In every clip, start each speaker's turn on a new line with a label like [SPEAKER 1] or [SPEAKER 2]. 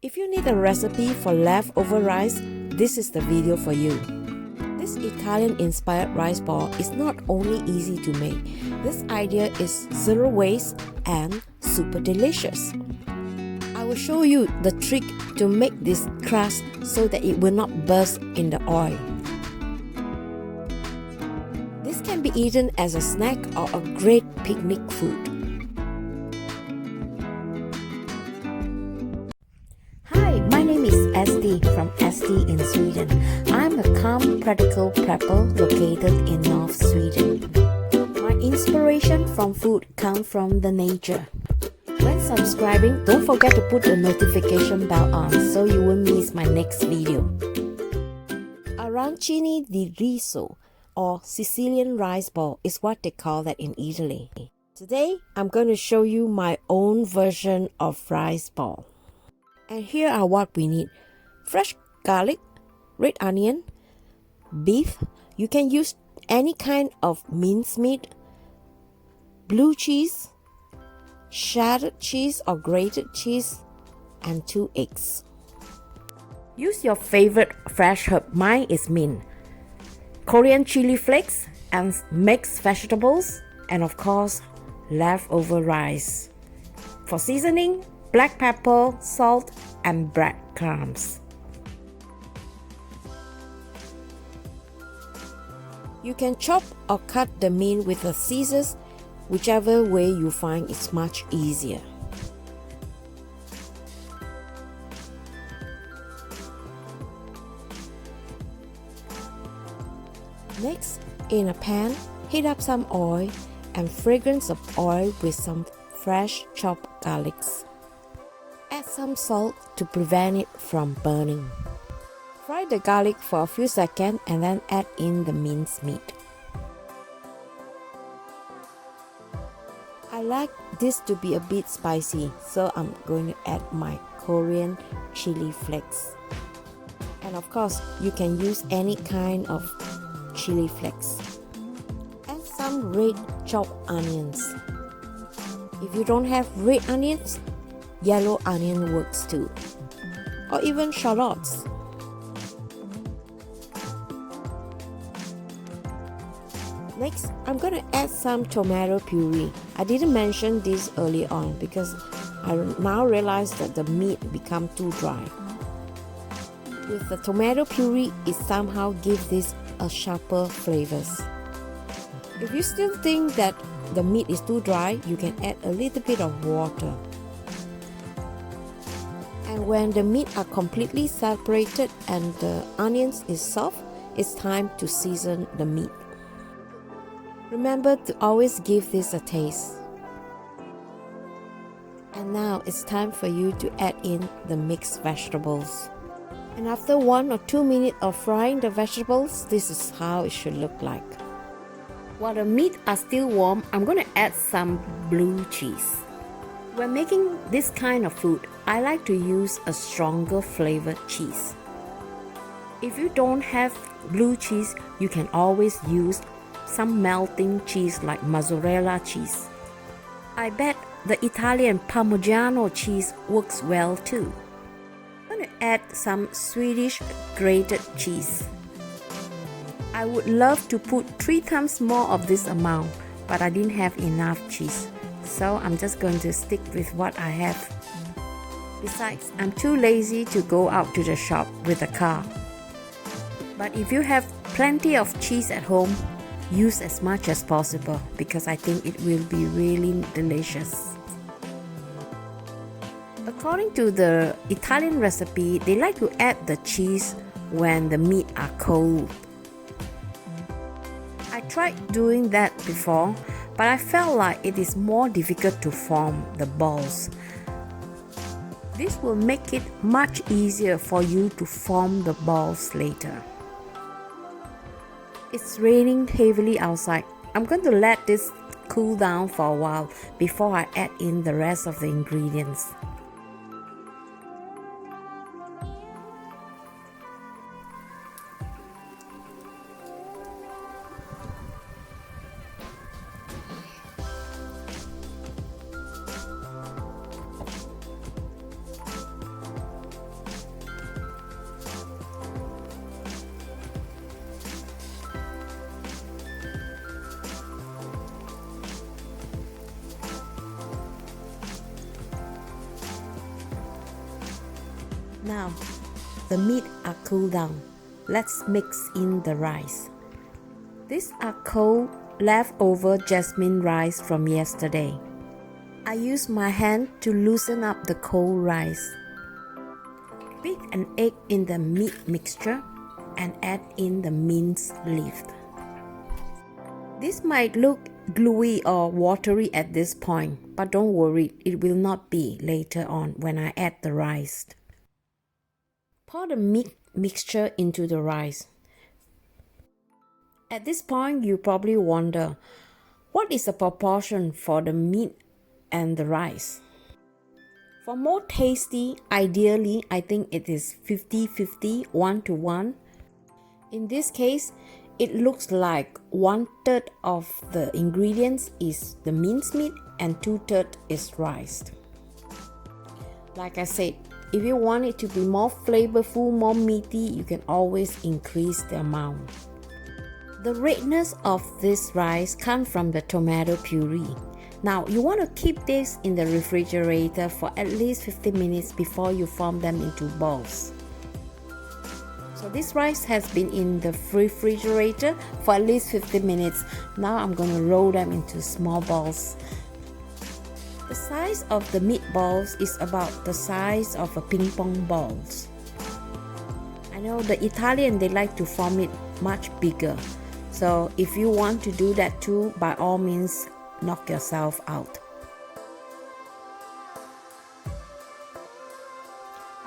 [SPEAKER 1] If you need a recipe for leftover rice, this is the video for you. This Italian-inspired rice ball is not only easy to make, this idea is zero waste and super delicious. I will show you the trick to make this crust so that it will not burst in the oil. This can be eaten as a snack or a great picnic food. Hi, my name is SD from SD in Sweden. I'm a calm, practical prepper located in North Sweden. My inspiration from food comes from the nature. When subscribing, don't forget to put the notification bell on so you won't miss my next video. Arancini di riso, or Sicilian rice ball, is what they call that in Italy. Today, I'm going to show you my own version of rice ball. And here are what we need. Fresh garlic, red onion, beef. You can use any kind of mincemeat, blue cheese, shredded cheese or grated cheese, and 2 eggs. Use your favorite fresh herb. Mine is mint, Korean chili flakes, and mixed vegetables, and of course, leftover rice. For seasoning, black pepper, salt, and breadcrumbs. You can chop or cut the meat with the scissors, whichever way you find is much easier. Next, in a pan, heat up some oil and fragrance of oil with some fresh chopped garlics. Add some salt to prevent it from burning. Fry the garlic for a few seconds and then add in the minced meat. I like this to be a bit spicy, so I'm going to add my Korean chili flakes. And of course, you can use any kind of chili flakes. Add some red chopped onions. If you don't have red onions, yellow onion works too, or even shallots. Next, I'm going to add some tomato puree. I didn't mention this early on because I now realize that the meat become too dry. With the tomato puree, it somehow gives this a sharper flavors. If you still think that the meat is too dry, you can add a little bit of water. And when the meat are completely separated and the onions is soft, it's time to season the meat. Remember to always give this a taste. And now it's time for you to add in the mixed vegetables. And after 1 or 2 minutes of frying the vegetables, this is how it should look like. While the meat are still warm, I'm going to add some blue cheese. When making this kind of food, I like to use a stronger flavored cheese. If you don't have blue cheese, you can always use some melting cheese like mozzarella cheese. I bet the Italian Parmigiano cheese works well too. I'm going to add some Swedish grated cheese. I would love to put 3 times more of this amount, but I didn't have enough cheese, so I'm just going to stick with what I have. Besides, I'm too lazy to go out to the shop with a car. But if you have plenty of cheese at home, use as much as possible because I think it will be really delicious. According to the Italian recipe, they like to add the cheese when the meat are cold. I tried doing that before, but I felt like it is more difficult to form the balls. This will make it much easier for you to form the balls later. It's raining heavily outside. I'm going to let this cool down for a while before I add in the rest of the ingredients. Now, the meat are cooled down. Let's mix in the rice. These are cold leftover jasmine rice from yesterday. I use my hand to loosen up the cold rice. Beat an egg in the meat mixture and add in the minced leaf. This might look gluey or watery at this point, but don't worry, it will not be later on when I add the rice. Pour the meat mixture into the rice. At this point, you probably wonder, what is the proportion for the meat and the rice? For more tasty, ideally, I think it is 50-50, 1-to-1. In this case, it looks like 1/3 of the ingredients is the mincemeat and 2/3 is rice. Like I said, if you want it to be more flavorful, more meaty, you can always increase the amount. The redness of this rice comes from the tomato puree. Now, you want to keep this in the refrigerator for at least 15 minutes before you form them into balls. So this rice has been in the refrigerator for at least 15 minutes. Now I'm going to roll them into small balls. The size of the meatballs is about the size of a ping pong balls. I know the Italian, they like to form it much bigger. So if you want to do that too, by all means, knock yourself out.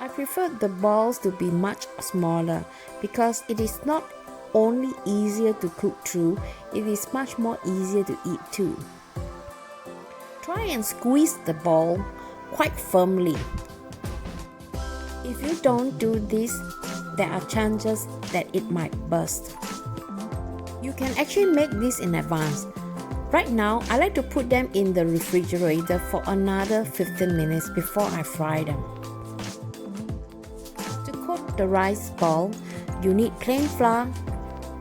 [SPEAKER 1] I prefer the balls to be much smaller because it is not only easier to cook through, it is much more easier to eat too. Try and squeeze the ball quite firmly. If you don't do this, there are chances that it might burst. You can actually make this in advance. Right now, I like to put them in the refrigerator for another 15 minutes before I fry them. To coat the rice ball, you need plain flour,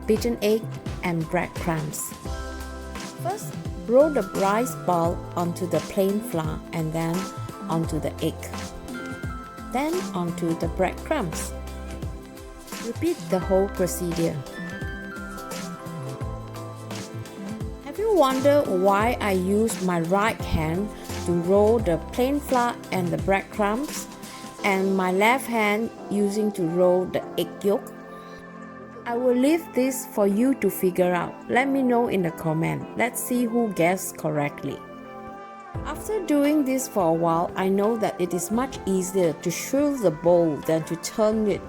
[SPEAKER 1] beaten egg, and breadcrumbs. First, roll the rice ball onto the plain flour and then onto the egg. Then onto the breadcrumbs. Repeat the whole procedure. Have you wondered why I use my right hand to roll the plain flour and the breadcrumbs and my left hand using to roll the egg yolk? I will leave this for you to figure out. Let me know in the comment. Let's see who guessed correctly. After doing this for a while, I know that it is much easier to shrill the bowl than to turn it,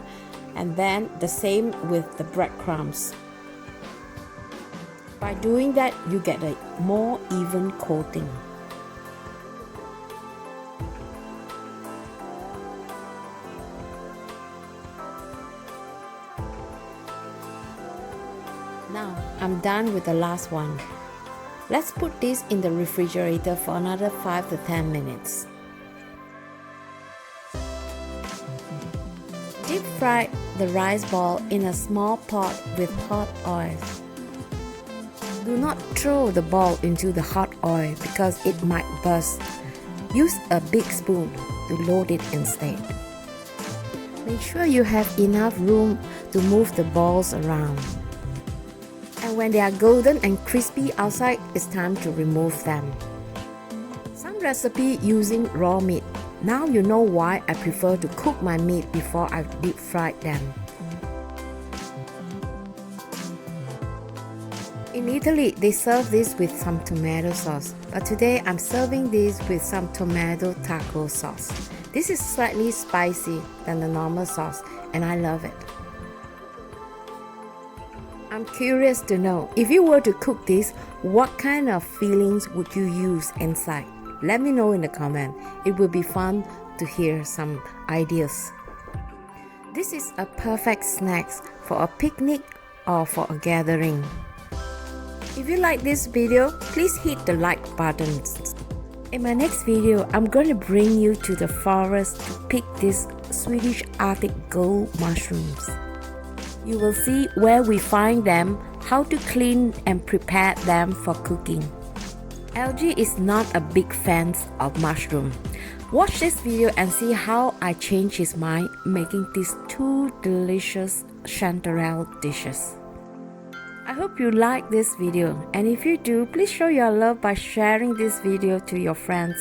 [SPEAKER 1] and then the same with the breadcrumbs. By doing that, you get a more even coating. Now, I'm done with the last one. Let's put this in the refrigerator for another 5 to 10 minutes. Deep fry the rice ball in a small pot with hot oil. Do not throw the ball into the hot oil because it might burst. Use a big spoon to load it instead. Make sure you have enough room to move the balls around. And when they are golden and crispy outside, it's time to remove them. Some recipe using raw meat. Now you know why I prefer to cook my meat before I deep fry them. In Italy, they serve this with some tomato sauce, but today I'm serving this with some tomato taco sauce. This is slightly spicy than the normal sauce, and I love it. I'm curious to know, if you were to cook this, what kind of fillings would you use inside? Let me know in the comment. It will be fun to hear some ideas. This is a perfect snack for a picnic or for a gathering. If you like this video, please hit the like button. In my next video, I'm going to bring you to the forest to pick these Swedish Arctic gold mushrooms. You will see where we find them, how to clean and prepare them for cooking. LG is not a big fan of mushroom. Watch this video and see how I change his mind making these two delicious chanterelle dishes. I hope you like this video, and if you do, please show your love by sharing this video to your friends.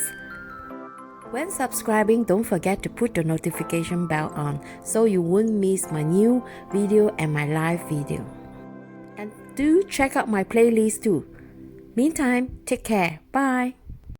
[SPEAKER 1] When subscribing, don't forget to put the notification bell on so you won't miss my new video and my live video. And do check out my playlist too. Meantime, take care. Bye.